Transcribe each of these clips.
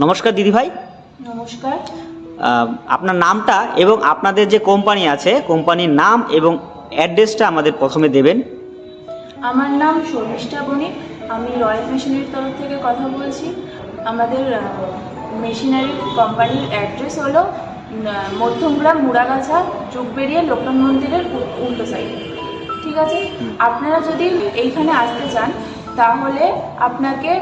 নমস্কার দিদি ভাই। নমস্কার। আপনার নামটা এবং আপনাদের যে কোম্পানি আছে কোম্পানির নাম এবং অ্যাড্রেসটা আমাদের প্রথমে দেবেন। আমার নাম শর্মিষ্ঠা বণিক, আমি রয়্যাল মেশিনারির তরফ থেকে কথা বলছি। আমাদের মেশিনারি কোম্পানির অ্যাড্রেস হলো মধ্যমগ্রাম মুড়াগাছা যুগবেড়িয়া লোকনাথ মন্দিরের উল্টো সাইডে। ঠিক আছে, আপনারা যদি এইখানে আসতে চান তাহলে আপনাকে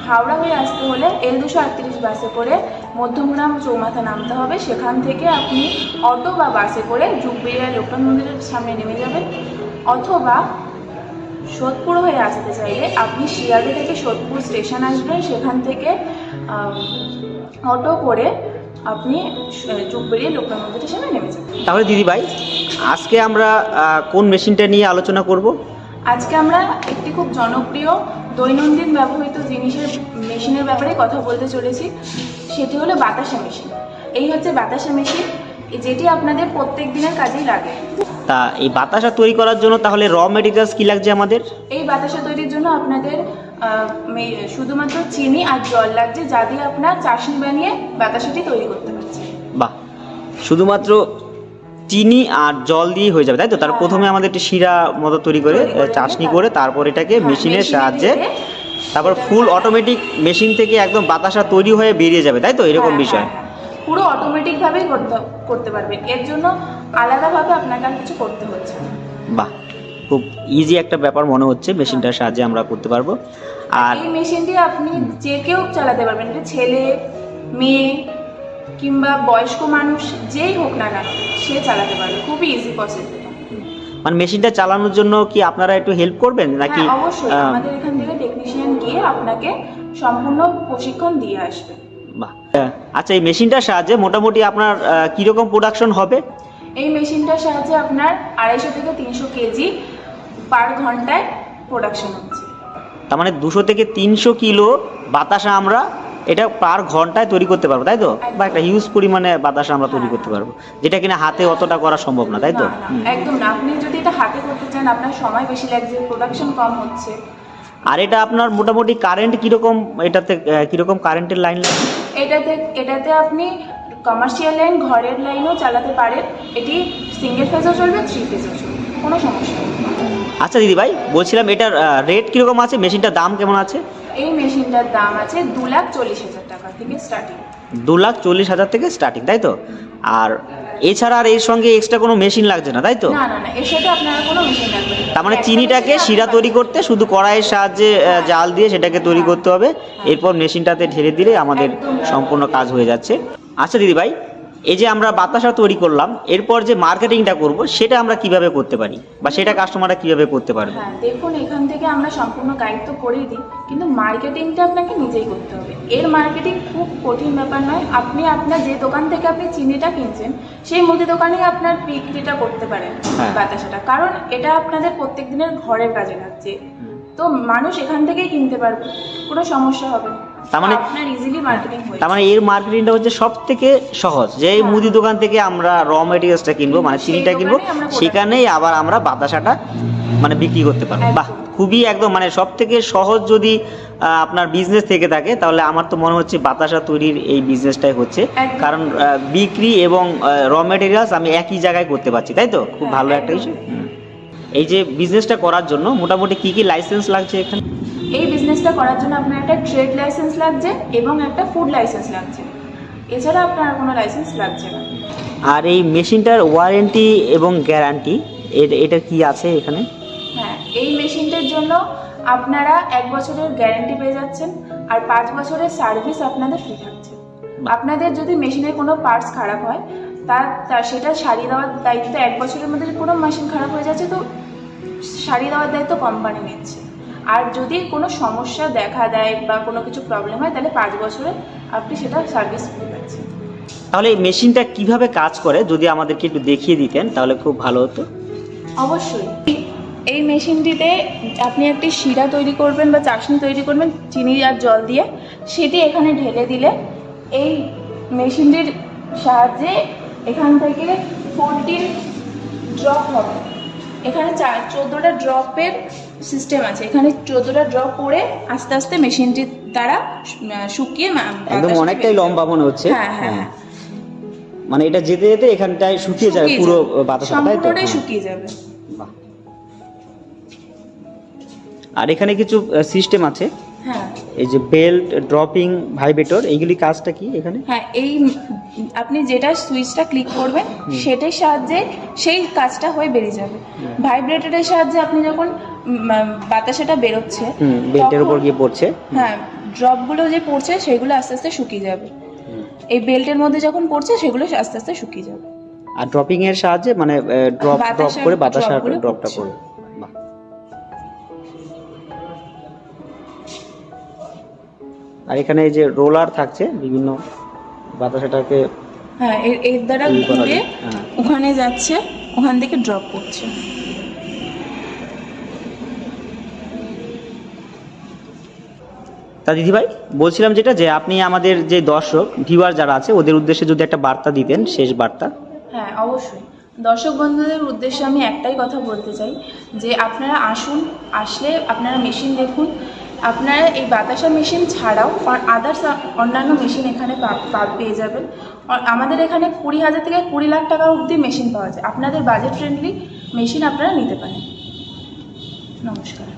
হাওড়া হয়ে আসতে হলে L238 বাসে করে মধ্যমগ্রাম চৌমাথা নামতে হবে। সেখান থেকে আপনি অটো বা বাসে করে যুগবেড়িয়া লোকনাথ মন্দিরের সামনে নেমে যাবেন, অথবা সোদপুর হয়ে আসতে চাইলে আপনি শিয়ালদা থেকে সোদপুর স্টেশন আসবেন, সেখান থেকে অটো করে আপনি যুগবেড়িয়া লোকনাথ মন্দিরের সামনে নেমে যাবেন। তাহলে দিদি ভাই আজকে আমরা কোন মেশিনটা নিয়ে আলোচনা করব? আজকে আমরা একটি খুব জনপ্রিয় দৈনন্দিন ব্যবহৃত মেশিনের ব্যাপারে কথা বলতে চলেছি। সেটি হলো বাতাসা মেশিন। এই হচ্ছে বাতাসা মেশিন, যেটি আপনাদের প্রত্যেক দিনের কাজেই লাগে। তা এই বাতাসা তৈরি করার জন্য তাহলে র মেটেরিয়ালস কী লাগছে আমাদের? এই বাতাসা তৈরির জন্য আপনাদের শুধুমাত্র চিনি আর জল লাগছে, যা দিয়ে আপনার চাশনি বানিয়ে বাতাসাটি তৈরি করতে পারছেন। বাহ, শুধুমাত্র চিনি আর জল দিয়ে হয়ে যাবে তাই তো? তার প্রথমে আমাদের একটি শিরা মতো তৈরি করে চাশনি করে তারপর এটাকে মেশিনের সাহায্যে তারপর ফুল অটোমেটিক মেশিন থেকে একদম বাতাসা তৈরি হয়ে বেরিয়ে যাবে তাই তো? এরকম বিষয় পুরো অটোমেটিকভাবেই করতে পারবেন, এর জন্য আলাদাভাবে আপনাকে আর কিছু করতে হচ্ছে না। বাহ, খুব ইজি একটা ব্যাপার মনে হচ্ছে, মেশিনটার সাহায্যে আমরা করতে পারবো। আর এই মেশিনটি আপনি যে কেউ চালাতে পারবেন, এটা ছেলে মেয়ে কিংবা বয়স্ক মানুষ যেই হোক না কেন সে চালাতে পারবে, খুবই ইজি প্রসেস। মানে মেশিনটা চালানোর জন্য কি আপনারা একটু হেল্প করবেন নাকি? অবশ্যই, আমাদের এখান থেকে টেকনিশিয়ান গিয়ে আপনাকে সম্পূর্ণ প্রশিক্ষণ দিয়ে আসবে। বাহ, আচ্ছা এই মেশিনটার সাহায্যে মোটামুটি আপনার কীরকম প্রোডাকশন হবে? এই মেশিনটার সাহায্যে আপনার 250 থেকে 300 কেজি পার ঘন্টায় প্রোডাকশন হচ্ছে। তার মানে 200 থেকে 300 কিলো বাতাসা আমরা এটা পার ঘন্টায় তৈরি করতে পারবো তাই তো? বা একটা হিউজ পরিমাণে বাতাসা আমরা তৈরি করতে পারবো, যেটা কিনা হাতে অতটা করা সম্ভব না তাই তো? একদম না, আপনি যদি এটা হাতে করতে চান আপনার সময় বেশি লাগছে, প্রোডাকশন কম হচ্ছে। আর এটা আপনার মোটামুটি কারেন্ট কীরকম, এটাতে কীরকম কারেন্টের লাইন লাগবে? এটাতে আপনি কমার্শিয়াল লাইন, ঘরের লাইনও চালাতে পারেন। এটি সিঙ্গেল ফেজও চলবে, 3 ফেজও চলবে, কোনো সমস্যা নেই। আচ্ছা দিদি ভাই বলছিলাম এটার রেট কীরকম আছে, মেশিনটার দাম কেমন আছে? এই মেশিনটার দাম আছে 2,40,000 টাকা থেকে স্টার্টিং। 2,40,000 থেকে স্টার্টিং তাই তো? আর এছাড়া আর এর সঙ্গে এক্সট্রা কোনো মেশিন লাগছে না তাই তো? না, এর সাথে আপনারা কোনো মেশিন লাগবে না। তার মানে চিনিটাকে শিরা তৈরি করতে শুধু কড়াইয়ের সাহায্যে জাল দিয়ে সেটাকে তৈরি করতে হবে, এরপর মেশিনটাতে ঢেলে দিলে আমাদের সম্পূর্ণ কাজ হয়ে যাচ্ছে। আচ্ছা দিদি ভাই, এই যে আমরা বাতাসা তৈরি করলাম, এরপর যে মার্কেটিংটা করব সেটা আমরা কিভাবে করতে পারি বা সেটা কাস্টমাররা কিভাবে করতে পারবে? দেখুন, এখান থেকে আমরা সম্পূর্ণ গাইড তো করেই দিই, কিন্তু মার্কেটিংটা আপনাকে নিজেই করতে হবে। এর মার্কেটিং খুব কঠিন ব্যাপার নয়। আপনি আপনার যে দোকান থেকে আপনি চিনিটা কিনছেন সেই মুদি দোকানেই আপনার বিক্রিটা করতে পারেন বাতাসাটা, কারণ এটা আপনাদের প্রত্যেক দিনের ঘরের কাজে লাগছে, তো মানুষ এখান থেকেই কিনতে পারবে, কোনো সমস্যা হবে না। তার মানে আপনার ইজিলি মার্কেটিং হয়ে তার মানে এর মার্কেটিংটা হচ্ছে সব থেকে সহজ, যে এই মুদি দোকান থেকে আমরা র মেটেরিয়ালসটা কিনবো মানে চিনিটা কিনবো, সেখানেই আবার আমরা বাতাসাটা মানে বিক্রি করতে পারবো। বাহ, খুবই একদম মানে সব থেকে সহজ যদি আপনার বিজনেস থেকে থাকে তাহলে আমার তো মনে হচ্ছে বাতাসা তৈরির এই বিজনেসটাই হচ্ছে, কারণ বিক্রি এবং র মেটেরিয়ালস আমি একই জায়গায় করতে পারছি তাই তো? খুব ভালো একটা ইস্যু। এই যে বিজনেসটা করার জন্য মোটামুটি কি কি লাইসেন্স লাগছে এখানে? এই বিজনেসটা করার জন্য আপনার একটা ট্রেড লাইসেন্স লাগছে এবং একটা ফুড লাইসেন্স লাগছে, এছাড়া আপনার কোনো লাইসেন্স লাগছে না। আর এই মেশিনটার ওয়ারেন্টি এবং গ্যারান্টি এটা কি আছে এখানে? এই মেশিনটার জন্য আপনারা 1 বছরের গ্যারান্টি পেয়ে যাচ্ছেন, আর 5 বছরের সার্ভিস আপনাদের ফ্রি থাকছে। আপনাদের যদি মেশিনের কোনো পার্টস খারাপ হয় সেটা সারিয়ে দেওয়ার দায়িত্ব 1 বছরের মধ্যে, কোনো মেশিন খারাপ হয়ে যাচ্ছে তো সারিয়ে দেওয়ার দায়িত্ব কোম্পানি নিচ্ছে। আর যদি কোনো সমস্যা দেখা দেয় বা কোনো কিছু প্রবলেম হয় তাহলে 5 বছরে আপনি সেটা সার্ভিস ফ্রি পাচ্ছেন। তাহলে এই মেশিনটা কিভাবে কাজ করে যদি আমাদেরকে একটু দেখিয়ে দিতেন তাহলে খুব ভালো হতো। অবশ্যই, এই মেশিনটিতে আপনি একটি শিরা তৈরি করবেন বা চাশনি তৈরি করবেন চিনি আর জল দিয়ে, সেটি এখানে ঢেলে দিলে এই মেশিনটির সাহায্যে এখান থেকে 14 ড্রপ হবে। এখানে 14টা ড্রপের সিস্টেম আছে, এখানে 14টা ড্রপ পরে আস্তে আস্তে মেশিনটি তারা শুকিয়ে একদম অনেকটাই লম্বা মনে হচ্ছে। হ্যাঁ হ্যাঁ হ্যাঁ, মানে এটা যেতে যেতে এখানটায় শুকিয়ে যাবে পুরো বাতাসটা, তাই তো? সম্পূর্ণটাই শুকিয়ে যাবে। বাহ। আর এখানে কিছু সিস্টেম আছে, হ্যাঁ এই যে বেল্ট, ড্রপিং, ভাইব্রেটর, এইগুলি কাজটা কি এখানে? হ্যাঁ, এই আপনি যেটা সুইচটা ক্লিক করবেন সেটার সাহায্যে সেই কাজটা হয়ে বেরিয়ে যাবে। ভাইব্রেটরের সাহায্যে আপনি যখন বাতাসাটা বেরোচ্ছে বেল্টের উপর গিয়ে পড়ছে, হ্যাঁ ড্রপগুলো যে পড়ছে সেগুলো আস্তে আস্তে শুকিয়ে যাবে। এই বেল্টের মধ্যে যখন পড়ছে সেগুলো আস্তে আস্তে শুকিয়ে যাবে। আর ড্রপিং এর সাহায্যে মানে ড্রপ করে বাতাসা ড্রপটা পড়ছে। পড়বে। বাহ। আর এখানে এই যে রোলার থাকছে বিভিন্ন বাতাসাটাকে, হ্যাঁ এর দ্বারা এই করা ঘুরে যায়, হ্যাঁ। ওখানে যাচ্ছে, ওখান থেকে ড্রপ করছে। তা দিদিভাই বলছিলাম যেটা, যে আপনি আমাদের যে দর্শক ভিউয়ার যারা আছে ওদের উদ্দেশ্যে যদি একটা বার্তা দিতেন, শেষ বার্তা। হ্যাঁ অবশ্যই, দর্শক বন্ধুদের উদ্দেশ্যে আমি একটাই কথা বলতে চাই যে আপনারা আসুন, আসলে আপনারা মেশিন দেখুন। আপনারা এই বাতাসা মেশিন ছাড়াও আদার্স অন্যান্য মেশিন এখানে পেয়ে যাবেন। আমাদের এখানে 20,000 থেকে 20 লাখ টাকা অবধি মেশিন পাওয়া যায়। আপনাদের বাজেট ফ্রেন্ডলি মেশিন আপনারা নিতে পারেন। নমস্কার।